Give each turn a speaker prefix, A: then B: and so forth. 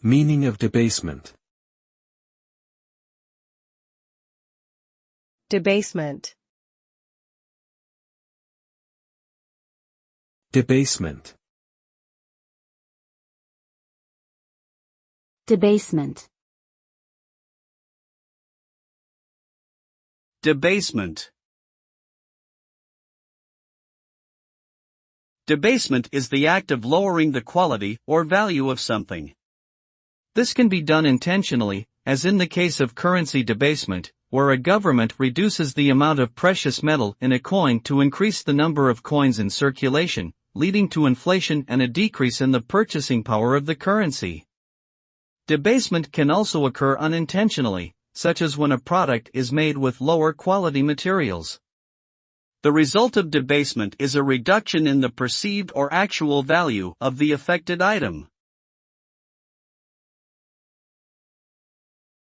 A: Meaning of debasement.
B: Debasement.
A: Debasement.
C: Debasement.
D: Debasement. Debasement is the act of lowering the quality or value of something. This can be done intentionally, as in the case of currency debasement, where a government reduces the amount of precious metal in a coin to increase the number of coins in circulation, leading to inflation and a decrease in the purchasing power of the currency. Debasement can also occur unintentionally, such as when a product is made with lower quality materials. The result of debasement is a reduction in the perceived or actual value of the affected item.